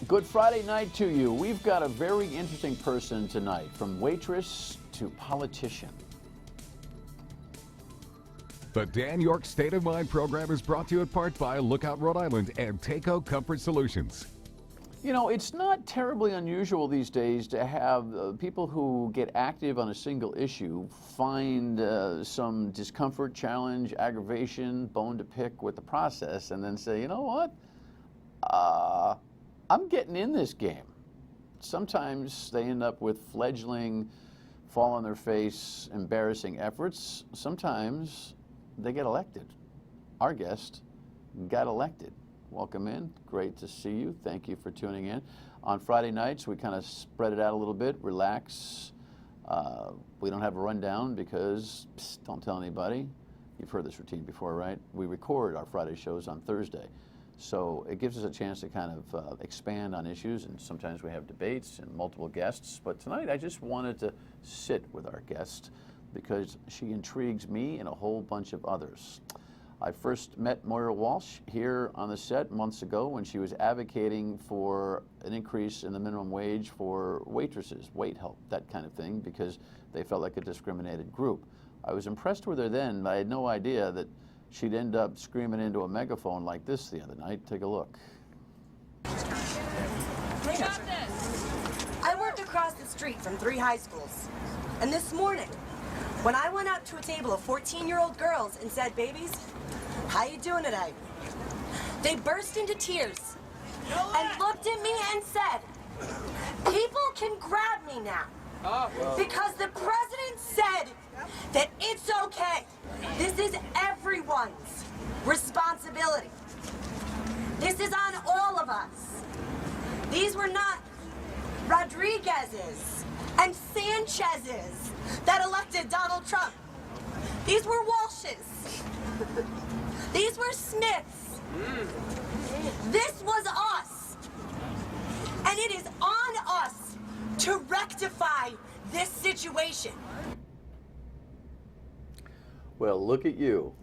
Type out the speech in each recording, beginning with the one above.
Good Friday night to you. We've got a very interesting person tonight, from waitress to politician. The Dan Yorke State of Mind program is brought to you in part by Lookout Rhode Island and Takeo Comfort Solutions. You know, it's not terribly unusual these days to have people who get active on a single issue find some discomfort, challenge, aggravation, bone to pick with the process, and then say, you know what? I'm getting in this game. Sometimes they end up with fledgling, fall on their face, embarrassing efforts. Sometimes they get elected. Our guest got elected. Welcome in. Great to see you. Thank you for tuning in. On Friday nights, we kind of spread it out a little bit, relax. We don't have a rundown because, don't tell anybody. You've heard this routine before, right? We record our Friday shows on Thursday. So it gives us a chance to kind of expand on issues, and sometimes we have debates and multiple guests. But tonight I just wanted to sit with our guest because she intrigues me and a whole bunch of others. I first met Moira Walsh here on the set months ago when she was advocating for an increase in the minimum wage for waitresses, wait help, that kind of thing, because they felt like a discriminated group. I was impressed with her then, but I had no idea that she'd end up screaming into a megaphone like this the other night. Take a look. I work across the street from 3 high schools. And this morning, when I went up to a table of 14-year-old girls and said, "Babies, how you doing today?" they burst into tears and looked at me and said, "People can grab me now because the president said that it's okay. This is everyone's responsibility. This is on all of us." These were not Rodriguez's and Sanchez's that elected Donald Trump. These were Walsh's. These were Smith's. This was us. And it is on us to rectify this situation. Well, look at you.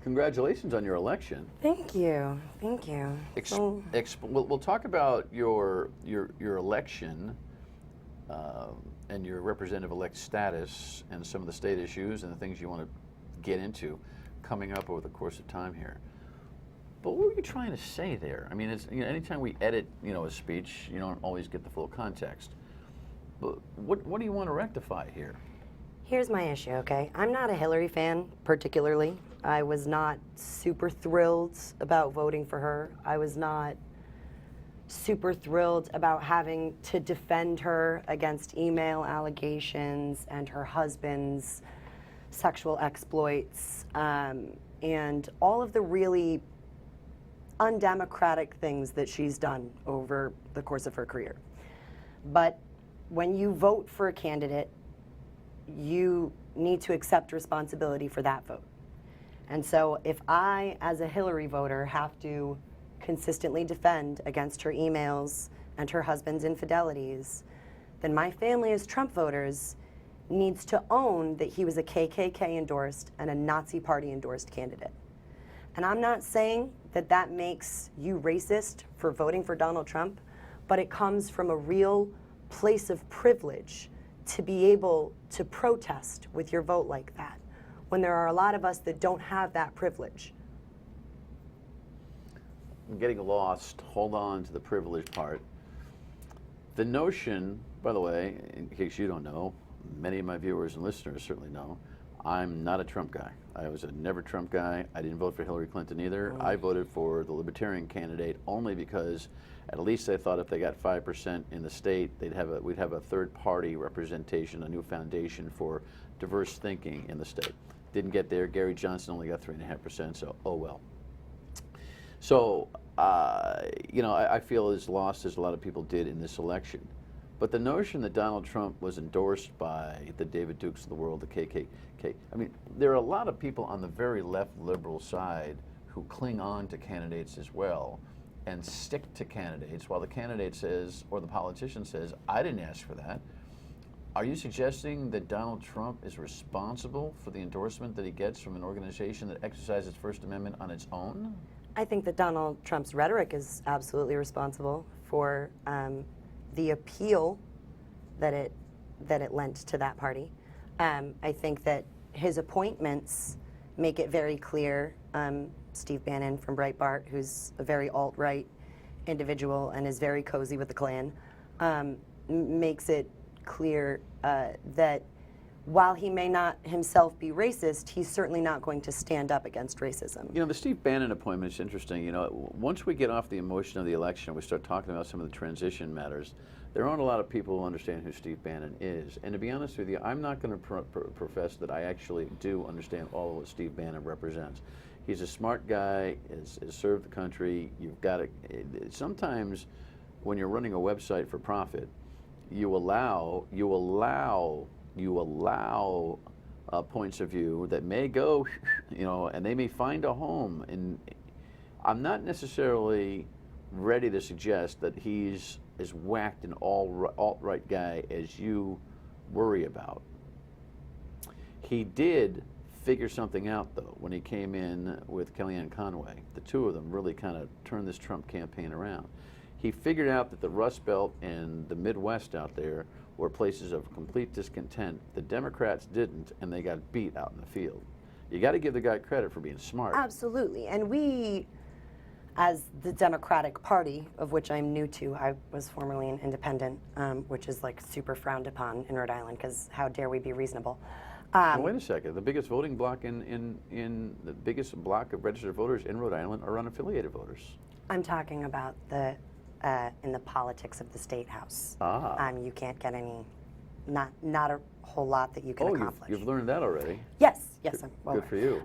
Congratulations on your election. Thank you. Thank you. We'll talk about your election and your representative-elect status and some of the state issues and the things you want to get into coming up over the course of time here. But what were you trying to say there? I mean, it's, you know, anytime we edit, a speech, you don't always get the full context. But what do you want to rectify here? Here's my issue, okay? I'm not a Hillary fan, particularly. I was not super thrilled about voting for her. I was not super thrilled about having to defend her against email allegations and her husband's sexual exploits, and all of the really undemocratic things that she's done over the course of her career. But when you vote for a candidate, you need to accept responsibility for that vote. And so if I, as a Hillary voter, have to consistently defend against her emails and her husband's infidelities, then my family as Trump voters needs to own that he was a KKK endorsed and a Nazi party endorsed candidate. And I'm not saying that that makes you racist for voting for Donald Trump, but it comes from a real place of privilege to be able to protest with your vote like that, when there are a lot of us that don't have that privilege. I'm getting lost. Hold on to the privilege part. The notion, by the way, in case you don't know, many of my viewers and listeners certainly know, I'm not a Trump guy. I was a never Trump guy. I didn't vote for Hillary Clinton either. I voted for the Libertarian candidate only because at least I thought if they got 5% in the state, we'd have a third party representation, a new foundation for diverse thinking in the state. Didn't get there. Gary Johnson only got 3.5%, so oh well. So, I feel as lost as a lot of people did in this election. But the notion that Donald Trump was endorsed by the David Dukes of the world, the KKK, I mean, there are a lot of people on the very left liberal side who cling on to candidates as well and stick to candidates while the candidate says, or the politician says, I didn't ask for that. Are you suggesting that Donald Trump is responsible for the endorsement that he gets from an organization that exercises First Amendment on its own? I think that Donald Trump's rhetoric is absolutely responsible for the appeal that it lent to that party. I think that his appointments make it very clear. Steve Bannon from Breitbart, who's a very alt-right individual and is very cozy with the Klan, makes it clear that while he may not himself be racist, he's certainly not going to stand up against racism. You know, the Steve Bannon appointment is interesting. You know, once we get off the emotion of the election, we start talking about some of the transition matters. There aren't a lot of people who understand who Steve Bannon is. And to be honest with you, I'm not going to profess that I actually do understand all of what Steve Bannon represents. He's a smart guy, has served the country. You've got to, sometimes when you're running a website for profit, you allow points of view that may go, you know, and they may find a home. And I'm not necessarily ready to suggest that he's as whacked an alt-right guy as you worry about. He did figure something out, though, when he came in with Kellyanne Conway. The two of them really kind of turned this Trump campaign around. He figured out that the Rust Belt and the Midwest out there were places of complete discontent. The Democrats didn't, and they got beat out in the field. You got to give the guy credit for being smart. Absolutely. And we, as the Democratic Party, of which I'm new to, I was formerly an independent, which is like super frowned upon in Rhode Island, because how dare we be reasonable. Well, wait a second. The biggest voting block in the biggest block of registered voters in Rhode Island are unaffiliated voters. I'm talking about the in the politics of the state house. You can't get any, not a whole lot that you can accomplish. You've learned that already. Yes, I'm well Good for you.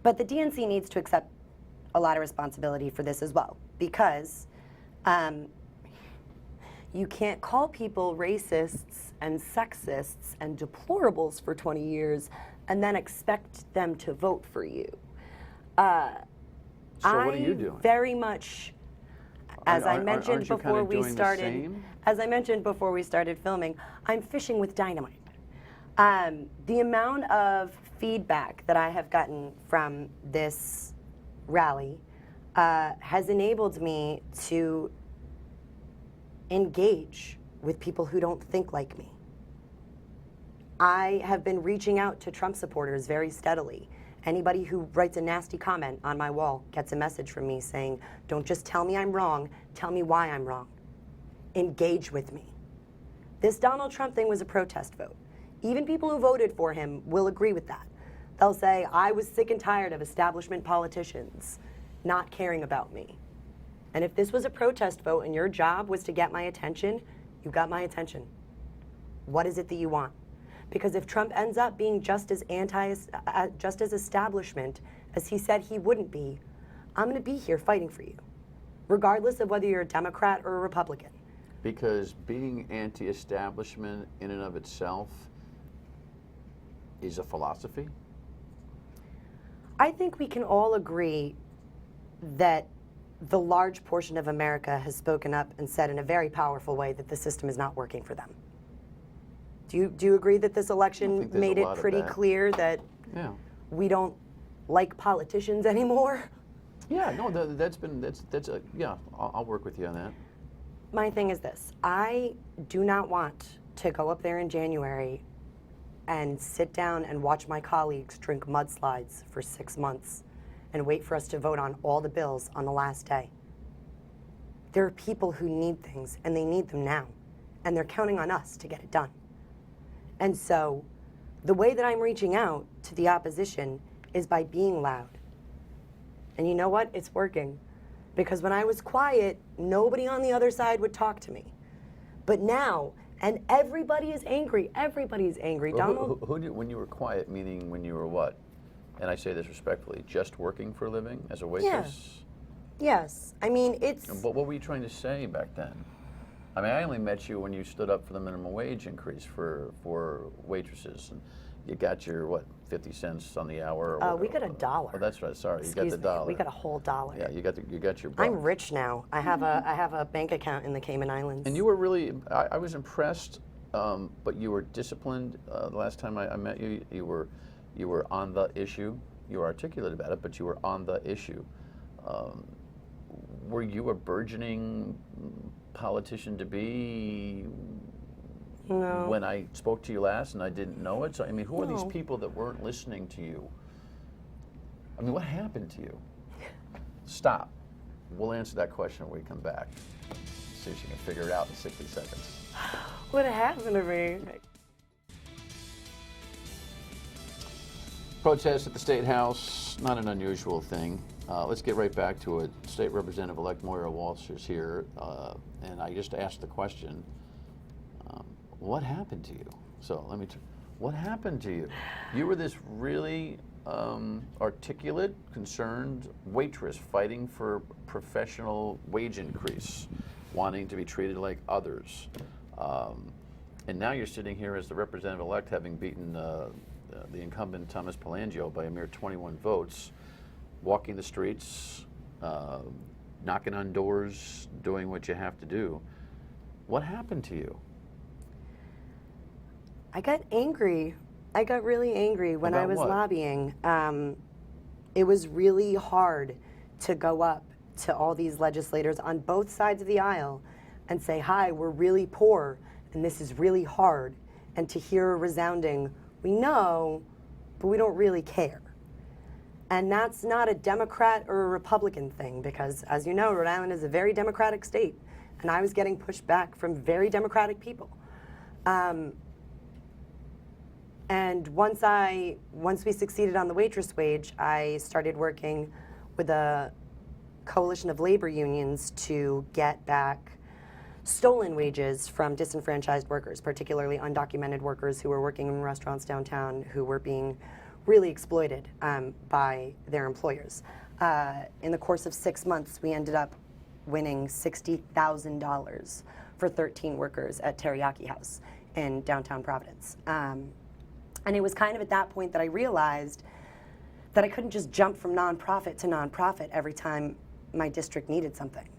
But the DNC needs to accept a lot of responsibility for this as well, because you can't call people racists and sexists and deplorables for 20 years and then expect them to vote for you. So what are you doing? Very much, as I mentioned before we started filming, I'm fishing with dynamite. The amount of feedback that I have gotten from this rally has enabled me to engage with people who don't think like me. I have been reaching out to Trump supporters very steadily. Anybody who writes a nasty comment on my wall gets a message from me saying, don't just tell me I'm wrong, tell me why I'm wrong. Engage with me. This Donald Trump thing was a protest vote. Even people who voted for him will agree with that. They'll say, I was sick and tired of establishment politicians not caring about me. And if this was a protest vote and your job was to get my attention, you got my attention. What is it that you want? Because if Trump ends up being just as establishment as he said he wouldn't be, I'm going to be here fighting for you, regardless of whether you're a Democrat or a Republican. Because being anti-establishment in and of itself is a philosophy? I think we can all agree that the large portion of America has spoken up and said in a very powerful way that the system is not working for them. Do you agree that this election made it pretty clear that we don't like politicians anymore? Yeah, no, I'll work with you on that. My thing is this: I do not want to go up there in January and sit down and watch my colleagues drink mudslides for 6 months and wait for us to vote on all the bills on the last day. There are people who need things, and they need them now, and they're counting on us to get it done. And so the way that I'm reaching out to the opposition is by being loud. And you know what? It's working. Because when I was quiet, nobody on the other side would talk to me. But now, and everybody is angry. Everybody's angry. Well, Donald, when you were quiet, meaning when you were what? And I say this respectfully, just working for a living as a waitress? Yes. I mean, it's... But what were you trying to say back then? I mean, I only met you when you stood up for the minimum wage increase for waitresses. And you got your, what, 50 cents on the hour? Or we got $1. Oh, that's right. Sorry, Excuse you got the dollar. We got a whole $1. Yeah, you got your buck. I'm rich now. I have a bank account in the Cayman Islands. And you were really, I was impressed, but you were disciplined. The last time I met you, you were on the issue. You were articulate about it, but you were on the issue. Um, were you a burgeoning politician to be No. when I spoke to you last and I didn't know it? So, I mean, who are these No. people that weren't listening to you? I mean, what happened to you? Stop. We'll answer that question when we come back. See if you can figure it out in 60 seconds. What happened to me? Protest at the State House, not an unusual thing. Let's get right back to it. State Representative-elect Moira Walsh is here, and I just asked the question, what happened to you? So let me, what happened to you? You were this really articulate, concerned waitress fighting for professional wage increase, wanting to be treated like others. And now you're sitting here as the representative-elect, having beaten the incumbent Thomas Pelangio by a mere 21 votes, walking the streets, knocking on doors, doing what you have to do. What happened to you? I got angry. I got really angry when I About was what? lobbying. It was really hard to go up to all these legislators on both sides of the aisle and say, hi, we're really poor and this is really hard, and to hear a resounding, we know, but we don't really care. And that's not a Democrat or a Republican thing, because as you know, Rhode Island is a very Democratic state, and I was getting pushed back from very Democratic people. And once we succeeded on the waitress wage, I started working with a coalition of labor unions to get back stolen wages from disenfranchised workers, particularly undocumented workers who were working in restaurants downtown who were being really exploited by their employers. In the course of 6 months, we ended up winning $60,000 for 13 workers at Teriyaki House in downtown Providence. And it was kind of at that point that I realized that I couldn't just jump from nonprofit to nonprofit every time my district needed something.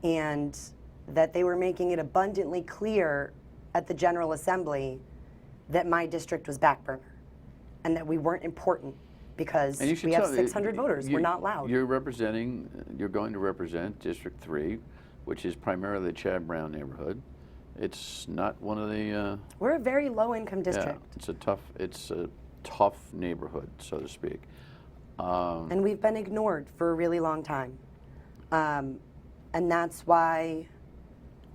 And that they were making it abundantly clear at the General Assembly that my district was back burner and that we weren't important because we have 600 voters. We're not loud. You're going to represent District 3, which is primarily the Chad Brown neighborhood. It's not one of the... We're a very low-income district. Yeah, it's a tough neighborhood, so to speak. And we've been ignored for a really long time. And that's why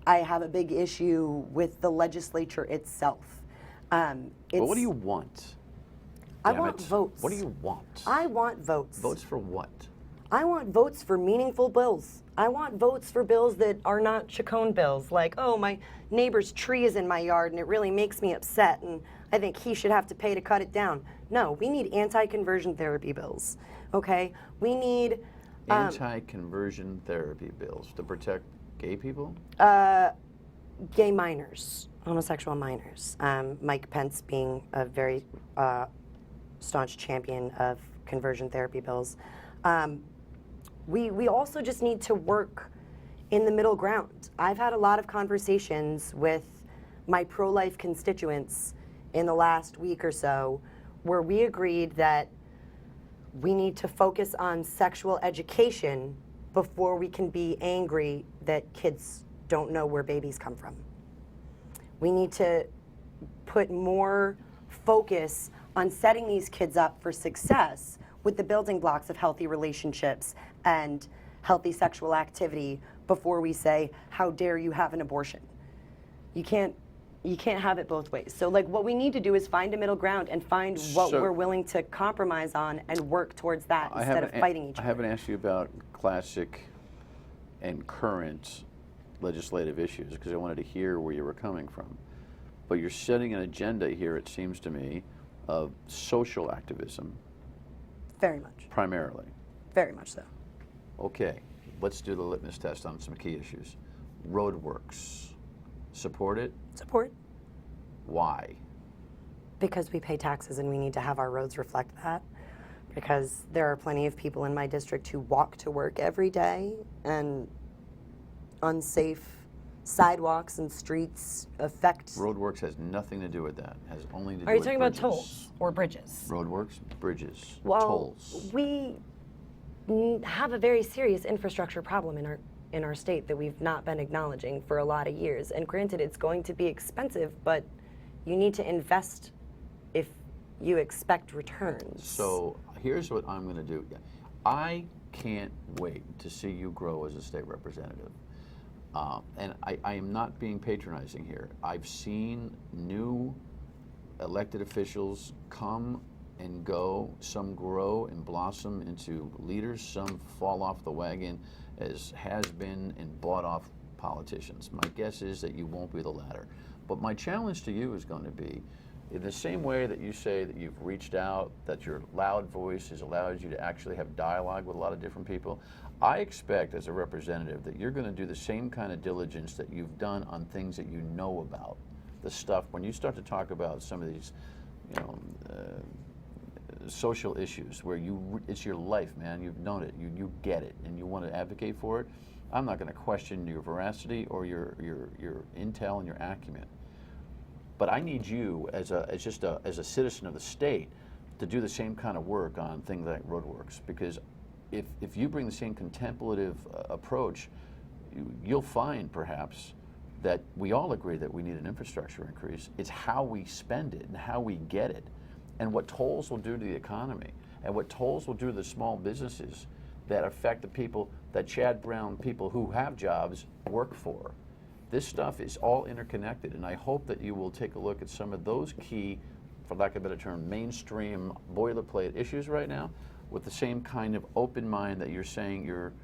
I have a big issue with the legislature itself. But what do you want? I Damn want it. votes. What do you want? I want votes. Votes for what? I want votes for meaningful bills. I want votes for bills that are not Chacon bills, like, oh, my neighbor's tree is in my yard and it really makes me upset and I think he should have to pay to cut it down. No, we need anti-conversion therapy bills, okay? We need... Anti-conversion therapy bills to protect gay people? Gay minors, homosexual minors. Mike Pence being a very staunch champion of conversion therapy bills. We also just need to work in the middle ground. I've had a lot of conversations with my pro-life constituents in the last week or so where we agreed that we need to focus on sexual education before we can be angry that kids don't know where babies come from. We need to put more focus on setting these kids up for success with the building blocks of healthy relationships and healthy sexual activity before we say, how dare you have an abortion? You can't have it both ways. So like what we need to do is find a middle ground and find what we're willing to compromise on and work towards that instead of fighting each other. I haven't asked you about classic and current legislative issues because I wanted to hear where you were coming from. But you're setting an agenda here, it seems to me, of social activism. Very much. Primarily. Very much so. Okay, let's do the litmus test on some key issues. Roadworks. Support it? Support. Why? Because we pay taxes and we need to have our roads reflect that. Because there are plenty of people in my district who walk to work every day and unsafe sidewalks and streets affect... Roadworks has nothing to do with that. It has only to do with Are you talking bridges. about tolls or bridges? Roadworks, bridges, Well, tolls. have a very serious infrastructure problem in our state that we've not been acknowledging for a lot of years. And granted, it's going to be expensive, but you need to invest if you expect returns. So here's what I'm going to do. I can't wait to see you grow as a state representative. And I am not being patronizing here. I've seen new elected officials come and go. Some grow and blossom into leaders. Some fall off the wagon as has-been and bought-off politicians. My guess is that you won't be the latter. But my challenge to you is going to be, in the same way that you say that you've reached out, that your loud voice has allowed you to actually have dialogue with a lot of different people, I expect as a representative that you're going to do the same kind of diligence that you've done on things that you know about. The stuff, when you start to talk about some of these, social issues where it's your life, man, you've known it, you get it, and you want to advocate for it, I'm not going to question your veracity or your intel and your acumen. But I need you as a citizen of the state to do the same kind of work on things like roadworks, because if you bring the same contemplative approach, you'll find perhaps that we all agree that we need an infrastructure increase. It's how we spend it and how we get it, and what tolls will do to the economy, and what tolls will do to the small businesses that affect the people that Chad Brown people who have jobs work for. This stuff is all interconnected, and I hope that you will take a look at some of those key, for lack of a better term, mainstream boilerplate issues right now with the same kind of open mind that you're saying you're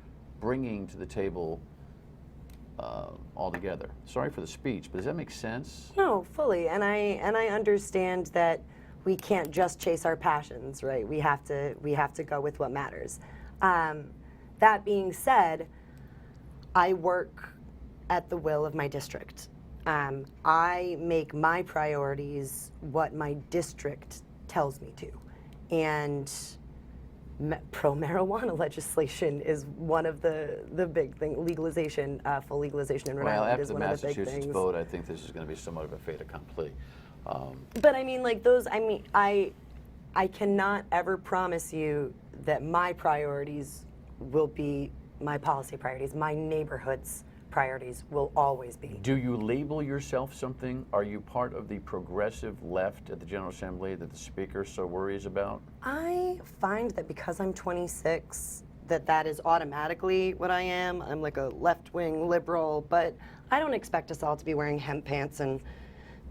bringing to the table altogether. Sorry for the speech, but does that make sense? No, fully, and I understand that we can't just chase our passions, right? We have to go with what matters. That being said, I work at the will of my district. I make my priorities what my district tells me to, and pro-marijuana legislation is one of the big things. Legalization, full legalization in Rhode Island is one of the big things. After the Massachusetts vote, I think this is going to be somewhat of a fait accompli. But I mean, like those, I cannot ever promise you that my priorities will be my policy priorities. My neighborhood's priorities will always be. Do you label yourself something? Are you part of the progressive left at the General Assembly that the Speaker so worries about? I find that because I'm 26, that is automatically what I am. I'm like a left-wing liberal, but I don't expect us all to be wearing hemp pants and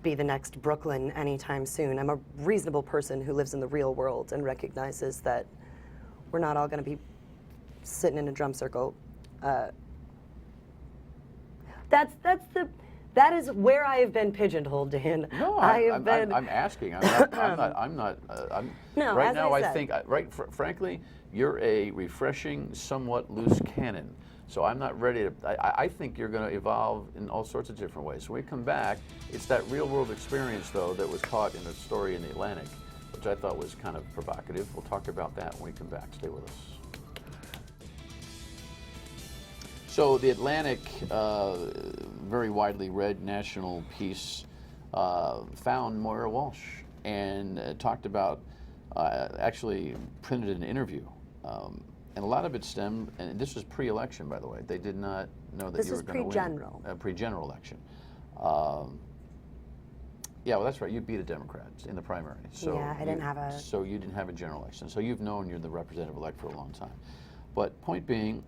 be the next Brooklyn anytime soon. I'm a reasonable person who lives in the real world and recognizes that we're not all going to be sitting in a drum circle. That is where I have been pigeonholed, Dan. No, I'm asking. I'm not. No, right as now, I said. Frankly, you're a refreshing, somewhat loose cannon. So I'm not ready to. I think you're going to evolve in all sorts of different ways. So when we come back, it's that real-world experience, though, that was caught in a story in the Atlantic, which I thought was kind of provocative. We'll talk about that when we come back. Stay with us. So the Atlantic, very widely read national piece, found Moira Walsh and talked about, actually printed an interview. And a lot of it stemmed, and this was pre-election, by the way. They did not know that you were going to win. This is pre-general. Pre-general election. Yeah, well, that's right. You beat a Democrat in the primary. So yeah, I didn't have a... So you didn't have a general election. So you've known you're the representative-elect for a long time. But point being,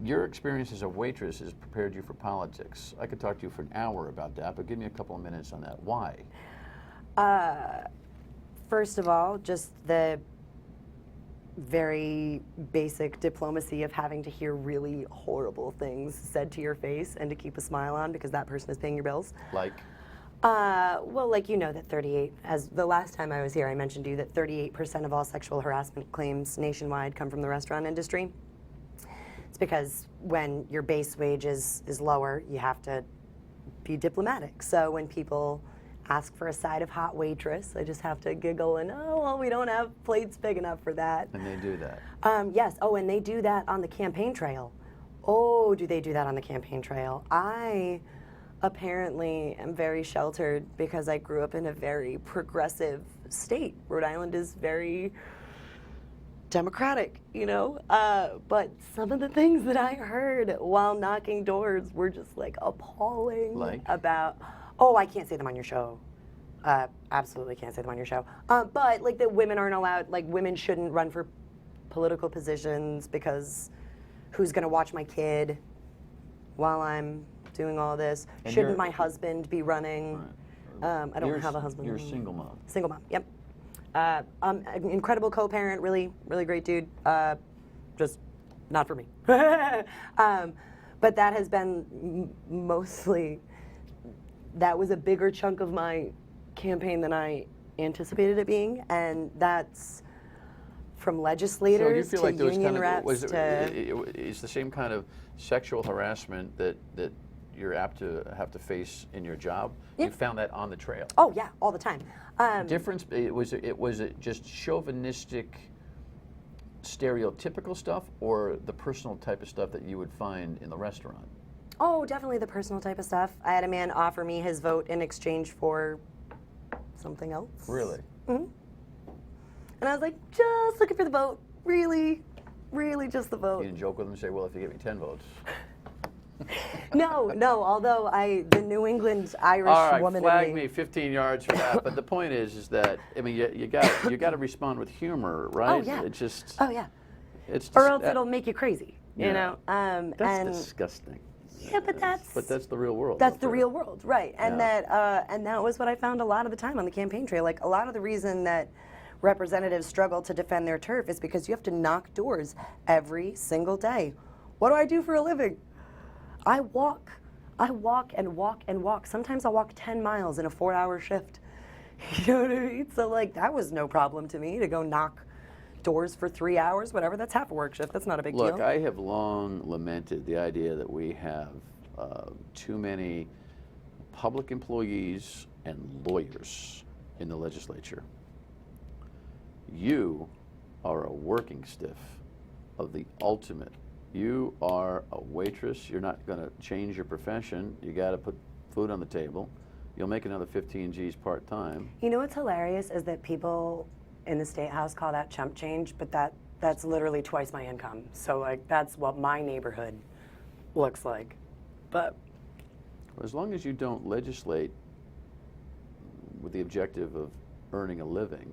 your experience as a waitress has prepared you for politics. I could talk to you for an hour about that, but give me a couple of minutes on that. Why? First of all, just the very basic diplomacy of having to hear really horrible things said to your face and to keep a smile on because that person is paying your bills. Like? Well, like you know that 38, as the last time I was here, I mentioned to you that 38% of all sexual harassment claims nationwide come from the restaurant industry. It's because when your base wage is lower, you have to be diplomatic. So when people ask for a side of hot waitress, I just have to giggle and, oh, well, we don't have plates big enough for that. And they do that. Yes. Oh, and they do that on the campaign trail. Oh, do they do that on the campaign trail? I apparently am very sheltered because I grew up in a very progressive state. Rhode Island is very democratic, you know? But some of the things that I heard while knocking doors were just like appalling. Like? About, oh, I can't say them on your show. Absolutely can't say them on your show. But like that women aren't allowed, like women shouldn't run for political positions because who's gonna watch my kid while I'm doing all this? And Shouldn't my husband be running? Right. I don't have a husband. You're a single mom. Single mom, yep. An incredible co-parent, really, really great dude. Just not for me. But that has been mostly, that was a bigger chunk of my campaign than I anticipated it being, and that's from legislators so you feel to like there was union kind reps of, it's the same kind of sexual harassment that you're apt to have to face in your job? Yeah. You found that on the trail? Oh yeah, all the time. Difference, was it just chauvinistic, stereotypical stuff, or the personal type of stuff that you would find in the restaurant? Oh, definitely the personal type of stuff. I had a man offer me his vote in exchange for something else. Really? Mm-hmm. And I was like, just looking for the vote. Really, really just the vote. You didn't joke with him and say, well, if you give me 10 votes. No, although the New England Irish All right, woman flag in me 15 yards for that. But the point is that, I mean, you got to respond with humor, right? Oh, yeah. It's just, Oh, yeah. it's just, Or else it'll make you crazy, you Yeah. know? that's and disgusting. yeah, but that's the real world. That's out the there. real world, right? And Yeah. that was what I found a lot of the time on the campaign trail. Like a lot of the reason that representatives struggle to defend their turf is because you have to knock doors every single day. What do I do for a living? I walk and walk and walk. Sometimes I'll walk 10 miles in a 4-hour shift. You know what I mean? So like that was no problem to me to go knock doors for 3 hours, whatever. That's half a work shift. That's not a big deal. Look, I have long lamented the idea that we have too many public employees and lawyers in the legislature. You are a working stiff of the ultimate. You are a waitress. You're not going to change your profession. You got to put food on the table. You'll make another 15 G's part-time. You know what's hilarious is that people in the State House call that chump change, but that's literally twice my income. So like that's what my neighborhood looks like. But As long as you don't legislate with the objective of earning a living,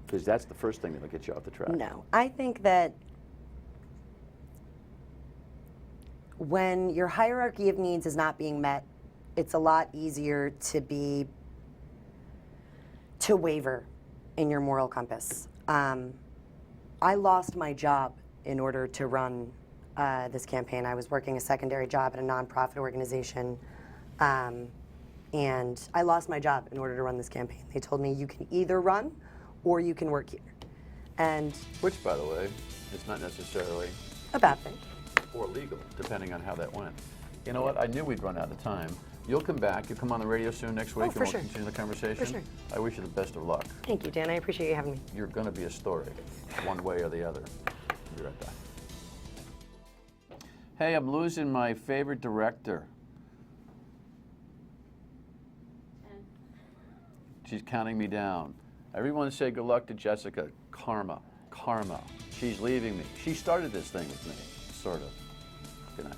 because that's the first thing that'll get you off the track. no, I think that when your hierarchy of needs is not being met, it's a lot easier to waver in your moral compass. I lost my job in order to run this campaign. I was working a secondary job at a nonprofit organization, and I lost my job in order to run this campaign. They told me you can either run or you can work here. And Which, by the way, is not necessarily a bad thing. or legal, depending on how that went. You know what? I knew we'd run out of time. You'll come back. You'll come on the radio soon next week, for and we'll sure. continue the conversation. For sure. I wish you the best of luck. Thank you, Dan. I appreciate you having me. You're going to be a story, one way or the other. Be right back. Hey, I'm losing my favorite director. She's counting me down. Everyone say good luck to Jessica. Karma. She's leaving me. She started this thing with me, sort of. Good night.